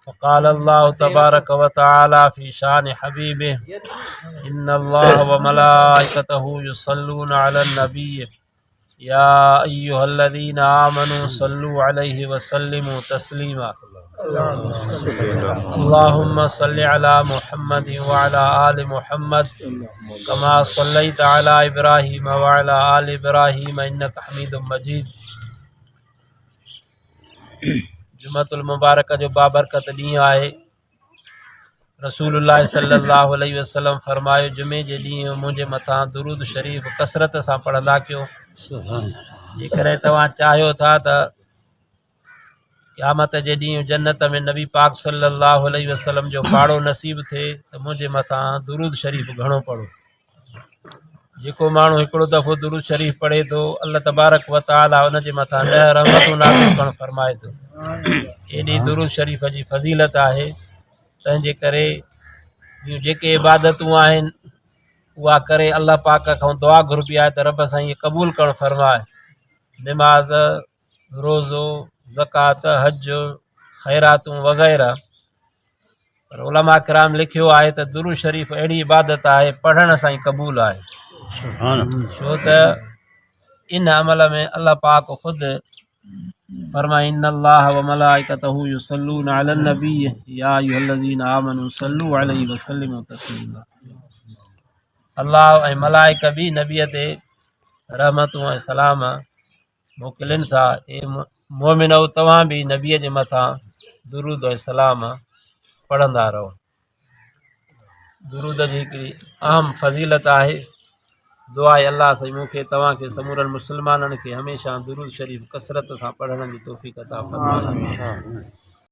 फ़क़ाल अल्लाहु तबारक व तआला फ़ी शान हबीबिह इन्नल्लाह व मलाइकतहु युसल्लूना अलन नबी या अय्युहल्लज़ीना आमनू सल्लु अलैहि व सल्लिमू तस्लीमा। अल्लाहुम्मा सल्लि अला मुहम्मद व अला आलि मुहम्मद कमा सल्लैता अला इब्राहीम व अला आलि इब्राहीम इन्नका हमीदुम मजीद। जुमतुल मुबारक जो बाबरकत ॾींहुं आहे। रसूलुल्लाह सल्लल्लाहु अलैहि वसल्लम फरमायो, जुमे जे ॾींहुं मुंहिंजे मथां दुरूद शरीफ़ कसरत सां पढ़ंदा कयो। जेकॾहिं तव्हां चाहियो था त क़यामत जे ॾींहुं जन्नत में नबी पाक सल्लल्लाहु अलैहि वसल्लम जो पाड़ो नसीब थिए त मुंहिंजे मथां दुरूद शरीफ़ घणो पढ़ो। जेको माण्हू हिकिड़ो दफ़ो दुरूद शरीफ़ पढ़े थो, अल्लाह तबारक व तआला उन जे मथां 10 रहमतूं नाज़िल करणु फरमाए थो। एॾी दुरूद शरीफ़ जी फज़ीलत आहे। तंहिंजे करे जेके इबादतूं आहिनि उहा करे अल्लाह पाक खां दुआ घुरबी आहे त रब साईं क़बूल करणु फरमाए। निमाज़, रोज़ो, ज़कात, हज, ख़ैरातूं वग़ैरह। पर उलमा किराम लिखियो आहे त दुरूद शरीफ़ अहिड़ी इबादत आहे पढ़ण सां ई क़बूल आहे। छो त इन अमल में अल्लाह पाक ख़ुदि फरमाए इन्नल्लाह व मलाइकतहु युसल्लूना अलन नबी या अय्युहल्लज़ीना आमनू सल्लु अलैहि व सल्लिमू तस्लीमा। अल्लाह ऐं मलाइका बि नबीअ ते रहमतूं ऐं सलाम मोकिलिन था। ए मोमिनो, तव्हां बि नबीअ जे मथां दुरूद ऐं सलाम पढ़ंदा रहो। दुरूद जी हिकिड़ी अहम फज़ीलत आहे। दुआ आहे अल्लाह साईं मूंखे तव्हांखे समूरनि मुस्लमाननि खे हमेशह दुरूद शरीफ़ कसरत सां पढ़ण जी तौफ़ीक़ अता फ़रमाए।